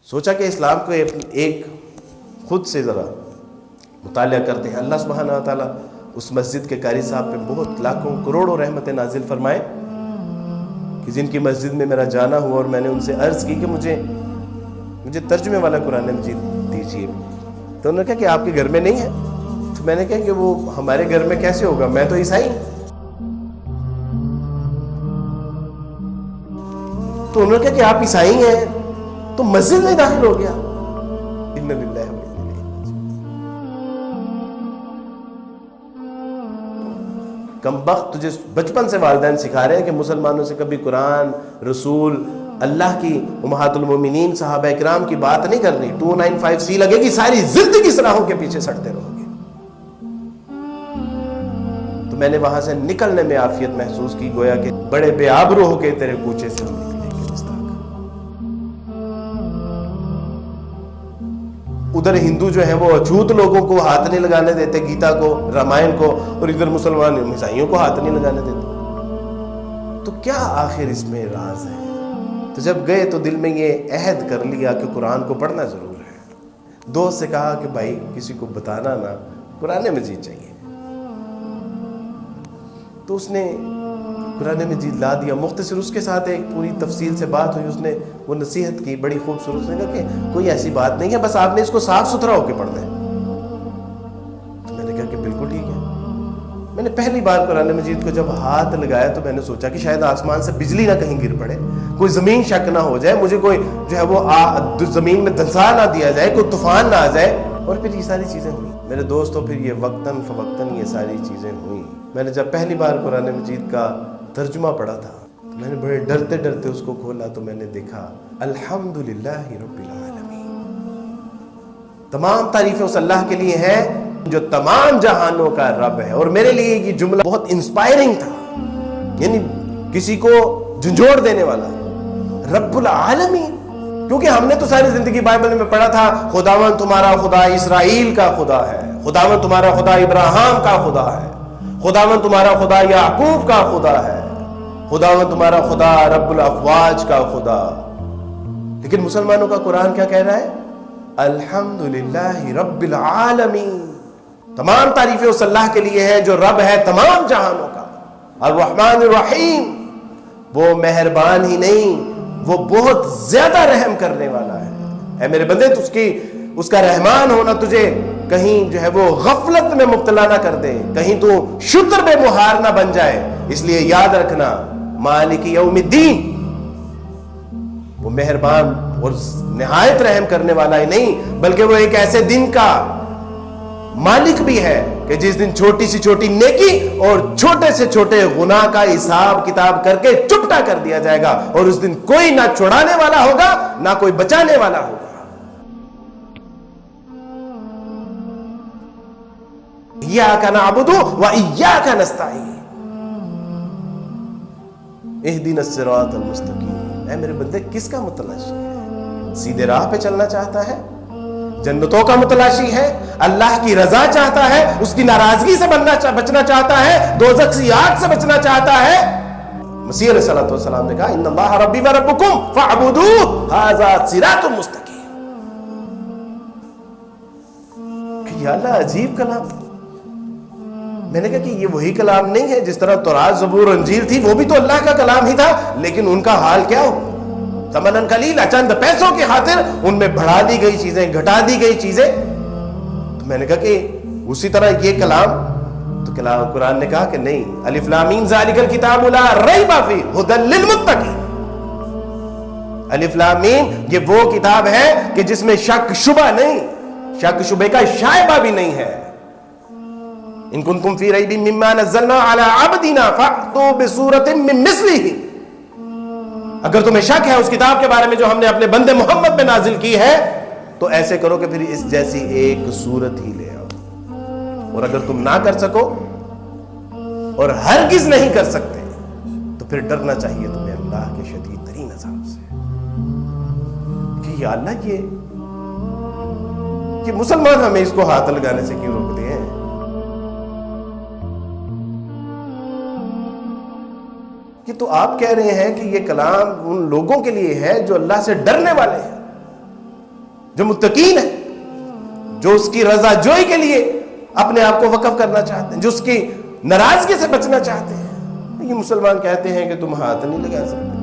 سوچا کہ اسلام کو ایک خود سے ذرا مطالعہ کرتے ہیں. اللہ سبحانہ و تعالیٰ اس مسجد کے قاری صاحب پہ بہت لاکھوں کروڑوں رحمتیں نازل فرمائے کہ جن کی مسجد میں میرا جانا ہوا اور میں نے ان سے عرض کی کہ مجھے ترجمے والا قرآن مجید دیجیے. تو انہوں نے کہا کہ آپ کے گھر میں نہیں ہے. تو میں نے کہا کہ وہ ہمارے گھر میں کیسے ہوگا, میں تو عیسائی ہوں. تو انہوں نے کہا کہ آپ عیسائی ہیں تو مسجد میں داخل ہو گیا. اِنَّ لِلَّهِ وَإِنَّا إِلَيْهِ راجعون. کم بخت تجھے بچپن سے والدین سکھا رہے ہیں کہ مسلمانوں سے کبھی قرآن, رسول, اللہ کی امہات المومنین صحابہ کرام کی بات نہیں کرنی. 295C لگے گی, ساری زندگی سلاحوں کے پیچھے سڑتے رہو گے. تو میں نے وہاں سے نکلنے میں عافیت محسوس کی, گویا کہ بڑے بے آبرو ہو کے تیرے کوچے سے ہم نکلیں گے. ادھر ہندو جو ہیں وہ اچھوت لوگوں کو ہاتھ نہیں لگانے دیتے, گیتا کو, رامائن کو, اور ادھر مسلمان عیسائیوں کو ہاتھ نہیں لگانے دیتے. تو کیا آخر اس میں راز ہے؟ تو جب گئے تو دل میں یہ عہد کر لیا کہ قرآن کو پڑھنا ضرور ہے. دوست سے کہا کہ بھائی کسی کو بتانا نا, قرآن مجید چاہیے. تو اس نے قرآن مجید لا دیا. مختصر اس کے ساتھ ایک پوری تفصیل سے بات ہوئی. اس نے وہ نصیحت کی بڑی خوبصورت. اس نے کہا کہ کوئی ایسی بات نہیں ہے, بس آپ نے اس کو صاف ستھرا ہو کے پڑھنا ہے. تو میں نے کہا کہ بالکل ٹھیک ہے. میں نے پہلی بار قرآن مجید کو جب ہاتھ لگایا تو میں نے سوچا کہ شاید آسمان سے بجلی نہ کہیں گر پڑے, کوئی زمین شک نہ ہو جائے, مجھے کوئی جو ہے وہ زمین میں دھنسا نہ دیا جائے, کوئی طوفان نہ آ جائے. اور پھر یہ ساری چیزیں ہوئی میرے دوستوں. پھر یہ وقتاً فوقتاً یہ ساری چیزیں ہوئیں. میں نے جب پہلی بار قرآن مجید کا ترجمہ پڑھا تھا تو میں نے بڑے ڈرتے ڈرتے اس کو کھولا تو میں نے دیکھا الحمدللہ رب العالمین. تمام تعریفیں اس اللہ کے لیے ہیں جو تمام جہانوں کا رب ہے. اور میرے لیے یہ جملہ بہت انسپائرنگ تھا, یعنی کسی کو جھنجھوڑ دینے والا. رب العالمین, کیونکہ ہم نے تو ساری زندگی بائبل میں پڑھا تھا خداوند تمہارا خدا اسرائیل کا خدا ہے, خداوند تمہارا خدا ابراہیم کا خدا ہے, خداوند تمہارا خدا یعقوب کا خدا ہے, خداوند تمہارا خدا رب الافواج کا خدا. لیکن مسلمانوں کا قرآن کیا کہہ رہا ہے؟ الحمدللہ رب العالمین. تمام تعریفیں اس اللہ کے لیے ہیں جو رب ہے تمام جہانوں کا. الرحمن الرحیم, وہ مہربان ہی نہیں وہ بہت زیادہ رحم کرنے والا ہے. اے میرے بندے, اس کا رحمان ہونا تجھے کہیں جو ہے وہ غفلت میں مبتلا نہ کر دے, کہیں تو شتر بے مہار نہ بن جائے. اس لیے یاد رکھنا مالک یوم الدین, وہ مہربان اور نہایت رحم کرنے والا ہی نہیں بلکہ وہ ایک ایسے دن کا مالک بھی ہے کہ جس دن چھوٹی سی چھوٹی نیکی اور چھوٹے سے چھوٹے گناہ کا حساب کتاب کر کے چپٹا کر دیا جائے گا. اور اس دن کوئی نہ چھڑانے والا ہوگا نہ کوئی بچانے والا ہوگا. ایاک نعبد و ایاک نستعین اہدنا الصراط المستقیم. اے میرے بندے, کس کا متلاشی ہے؟ سیدھے راہ پہ چلنا چاہتا ہے, جنتوں کا متلاشی ہے, اللہ کی رضا چاہتا ہے, اس کی ناراضگی سے بچنا چاہتا ہے, دوزخ کی آگ سے بچنا چاہتا ہے. مسیح علیہ الصلوۃ والسلام نے کہا ان اللہ ربی و ربکم فاعبدوہ ھذا صراط مستقیم. کہ یا اللہ عجیب کلام. میں نے کہا کہ یہ وہی کلام نہیں ہے جس طرح تورات, زبور, انجیل تھی, وہ بھی تو اللہ کا کلام ہی تھا, لیکن ان کا حال کیا ہو؟ ثمنن قلیلا, چند پیسوں کی خاطر ان میں بڑھا دی گئی چیزیں, گھٹا دی گئی چیزیں. تو میں نے کہا کہ اسی طرح یہ کلام, تو کلام قرآن نے کہا کہ نہیں, الف لام میم ذالک الکتاب لا ریب فیہ ھدی للمتقین. الف لام میم یہ وہ کتاب ہے کہ جس میں شک شبہ نہیں, شک شبے کا شائبہ بھی نہیں ہے. ان کنتم فی ریب مما نزلنا علی عبدنا فأتوا بسورۃ من مثلہ. اگر تمہیں شک ہے اس کتاب کے بارے میں جو ہم نے اپنے بندے محمد پہ نازل کی ہے تو ایسے کرو کہ پھر اس جیسی ایک صورت ہی لے آؤ. اور اگر تم نہ کر سکو اور ہرگز نہیں کر سکتے تو پھر ڈرنا چاہیے تمہیں اللہ کے شدید ترین عذاب سے کہ یا اللہ یہ مسلمان ہمیں اس کو ہاتھ لگانے سے کیوں روکتے ہیں؟ کہ تو آپ کہہ رہے ہیں کہ یہ کلام ان لوگوں کے لیے ہے جو اللہ سے ڈرنے والے ہیں. جو متقین ہیں، جو اس کی رضا جوئی کے لیے اپنے آپ کو وقف کرنا چاہتے ہیں، جو اس کی ناراضگی سے بچنا چاہتے ہیں، یہ مسلمان کہتے ہیں کہ تم ہاتھ نہیں لگا سکتے،